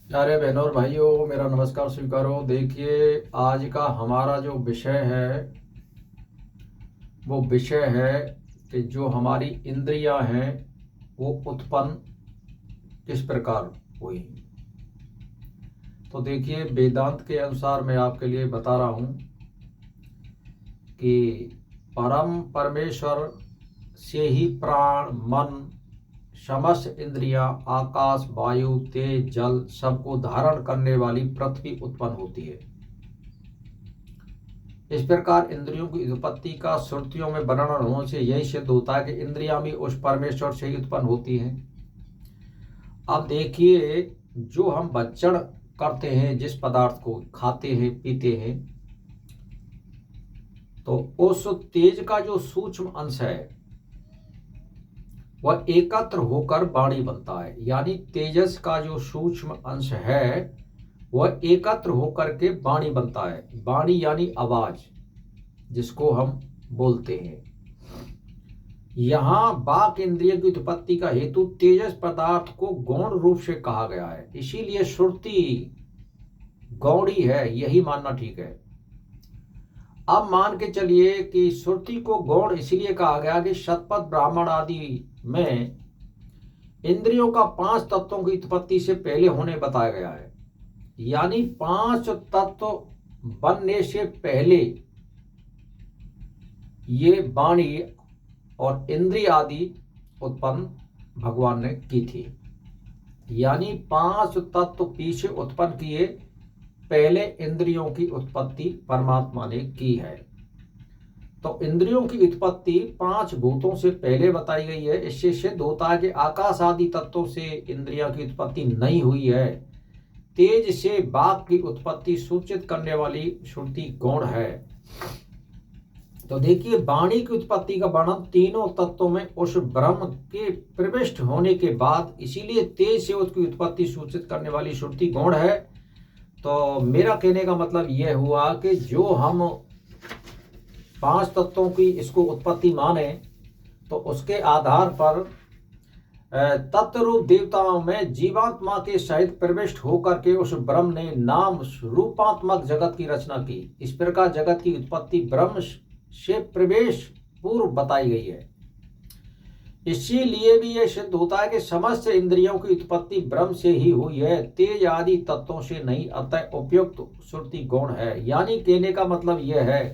प्यारे बहनों और भाइयों, मेरा नमस्कार स्वीकारो। देखिए, आज का हमारा जो विषय है वो विषय है कि जो हमारी इंद्रियां हैं वो उत्पन्न किस प्रकार हुई। तो देखिए, वेदांत के अनुसार मैं आपके लिए बता रहा हूँ कि परम परमेश्वर से ही प्राण, मन, समस्त इंद्रियां, आकाश, वायु, तेज, जल सबको धारण करने वाली पृथ्वी उत्पन्न होती है। इस प्रकार इंद्रियों की उत्पत्ति का श्रुतियों में वर्णन होने से यही सिद्ध होता है कि इंद्रियां भी उस परमेश्वर से ही उत्पन्न होती हैं। अब देखिए, जो हम भक्षण करते हैं, जिस पदार्थ को खाते हैं, पीते हैं, तो उस तेज का जो सूक्ष्म अंश है वह एकत्र होकर वाणी बनता है। यानी तेजस का जो सूक्ष्म अंश है वह एकत्र होकर के वाणी बनता है। वाणी यानी आवाज, जिसको हम बोलते हैं। यहाँ वाक इंद्रिय की उत्पत्ति का हेतु तेजस पदार्थ को गौण रूप से कहा गया है, इसीलिए श्रुति गौड़ी है, यही मानना ठीक है। अब मान के चलिए कि श्रुति को गौण इसलिए कहा गया कि शतपथ ब्राह्मण आदि में इंद्रियों का 5 तत्वों की उत्पत्ति से पहले होने बताया गया है। यानी 5 तत्व बनने से पहले ये वाणी और इंद्रिय आदि उत्पन्न भगवान ने की थी। यानी 5 तत्व पीछे उत्पन्न किए, पहले इंद्रियों की उत्पत्ति परमात्मा ने की है। तो इंद्रियों की उत्पत्ति 5 भूतों से पहले बताई गई है। इससे सिद्ध होता है कि आकाश आदि तत्वों से इंद्रियों की उत्पत्ति नहीं हुई है। तेज से वाक की उत्पत्ति सूचित करने वाली श्रुति गौण है। तो देखिए, वाणी की उत्पत्ति का वर्णन तीनों तत्वों में उस ब्रह्म के प्रविष्ट होने के बाद, इसीलिए तेज से उसकी उत्पत्ति सूचित करने वाली श्रुति गौण है। तो मेरा कहने का मतलब यह हुआ कि जो हम 5 तत्वों की इसको उत्पत्ति माने, तो उसके आधार पर तत्वरूप देवताओं में जीवात्मा के सहित प्रविष्ट होकर के उस ब्रह्म ने नाम रूपात्मक जगत की रचना की। इस प्रकार जगत की उत्पत्ति ब्रह्म से प्रवेश पूर्व बताई गई है। इसीलिए भी यह सिद्ध होता है कि समस्त इंद्रियों की उत्पत्ति ब्रह्म से ही हुई है, तेज आदि तत्वों से नहीं। अतः उपयुक्त श्रुति गौण है। यानी कहने का मतलब यह है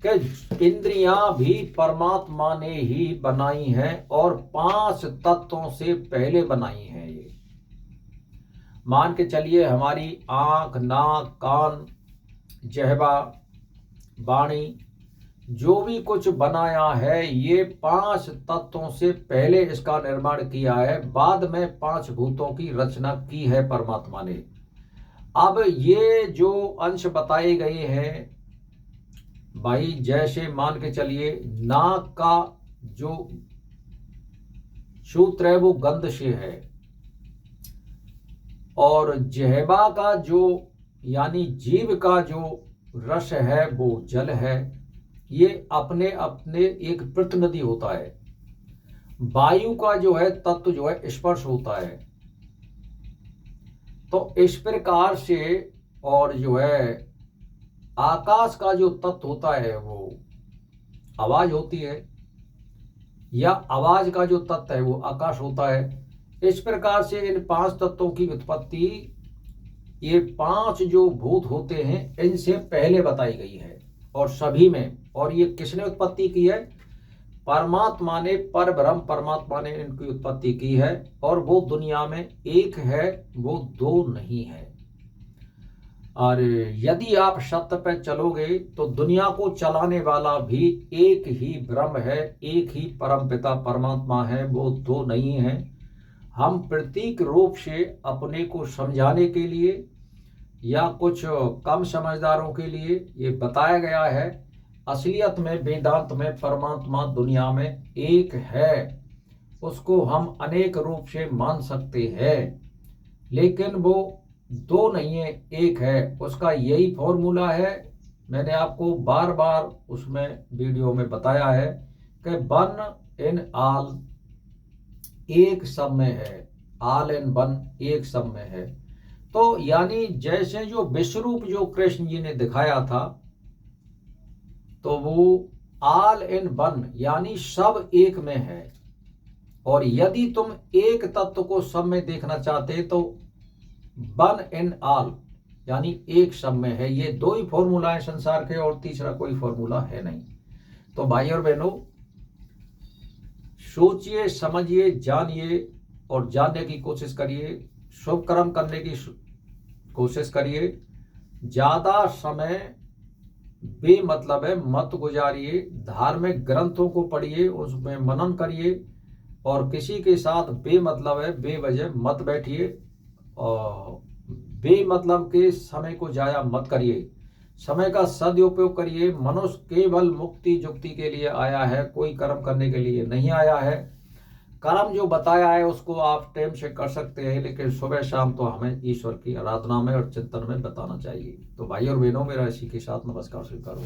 कि इंद्रियां भी परमात्मा ने ही बनाई हैं और 5 तत्वों से पहले बनाई हैं। ये मान के चलिए, हमारी आंख, नाक, कान, जिह्वा, वाणी, जो भी कुछ बनाया है ये 5 तत्वों से पहले इसका निर्माण किया है। बाद में 5 भूतों की रचना की है परमात्मा ने। अब ये जो अंश बताए गए हैं भाई, जैसे मान के चलिए, नाक का जो सूत्र है वो गंध से है, और जिह्वा का जो यानी जीव का जो रस है वो जल है। ये अपने अपने एक प्रतिनिधि होता है। वायु का जो है तत्व जो है स्पर्श होता है। तो इस प्रकार से, और जो है आकाश का जो तत्व होता है वो आवाज होती है, या आवाज का जो तत्व है वो आकाश होता है। इस प्रकार से इन 5 तत्वों की उत्पत्ति, ये 5 जो भूत होते हैं इनसे पहले बताई गई है और सभी में। और ये किसने उत्पत्ति की है? परमात्मा ने, परब्रह्म परमात्मा ने इनकी उत्पत्ति की है। और वो दुनिया में एक है, वो 2 नहीं है। और यदि आप सत्य पर चलोगे तो दुनिया को चलाने वाला भी एक ही ब्रह्म है, एक ही परमपिता परमात्मा है, वो 2 नहीं है। हम प्रतीक रूप से अपने को समझाने के लिए या कुछ कम समझदारों के लिए ये बताया गया है। असलियत में वेदांत में परमात्मा दुनिया में एक है। उसको हम अनेक रूप से मान सकते हैं, लेकिन वो 2 नहीं है, एक है। उसका यही फॉर्मूला है, मैंने आपको बार बार उसमें वीडियो में बताया है कि वन इन ऑल, एक सब में है। ऑल इन वन, एक सब में है। तो यानी जैसे जो विश्वरूप जो कृष्ण जी ने दिखाया था, तो वो ऑल इन वन यानी सब एक में है। और यदि तुम एक तत्व को सब में देखना चाहते तो वन इन ऑल यानी एक सब में है। ये दो ही फॉर्मूला है संसार के, और तीसरा कोई फॉर्मूला है नहीं। तो भाई और बहनों, सोचिए, समझिए, जानिए और जानने की कोशिश करिए, शुभ कर्म करने की कोशिश करिए। ज्यादा समय बेमतलब है मत गुजारिए, धार्मिक ग्रंथों को पढ़िए, उसमें मनन करिए, और किसी के साथ बेमतलब है बेवजह मत बैठिए, और बेमतलब के समय को जाया मत करिए। समय का सदुपयोग करिए। मनुष्य केवल मुक्ति जुक्ति के लिए आया है, कोई कर्म करने के लिए नहीं आया है। कर्म जो बताया है उसको आप टाइम से कर सकते हैं, लेकिन सुबह शाम तो हमें ईश्वर की आराधना में और चिंतन में बताना चाहिए। तो भाई और बहनों, मेरा इसी के साथ नमस्कार स्वीकार हो।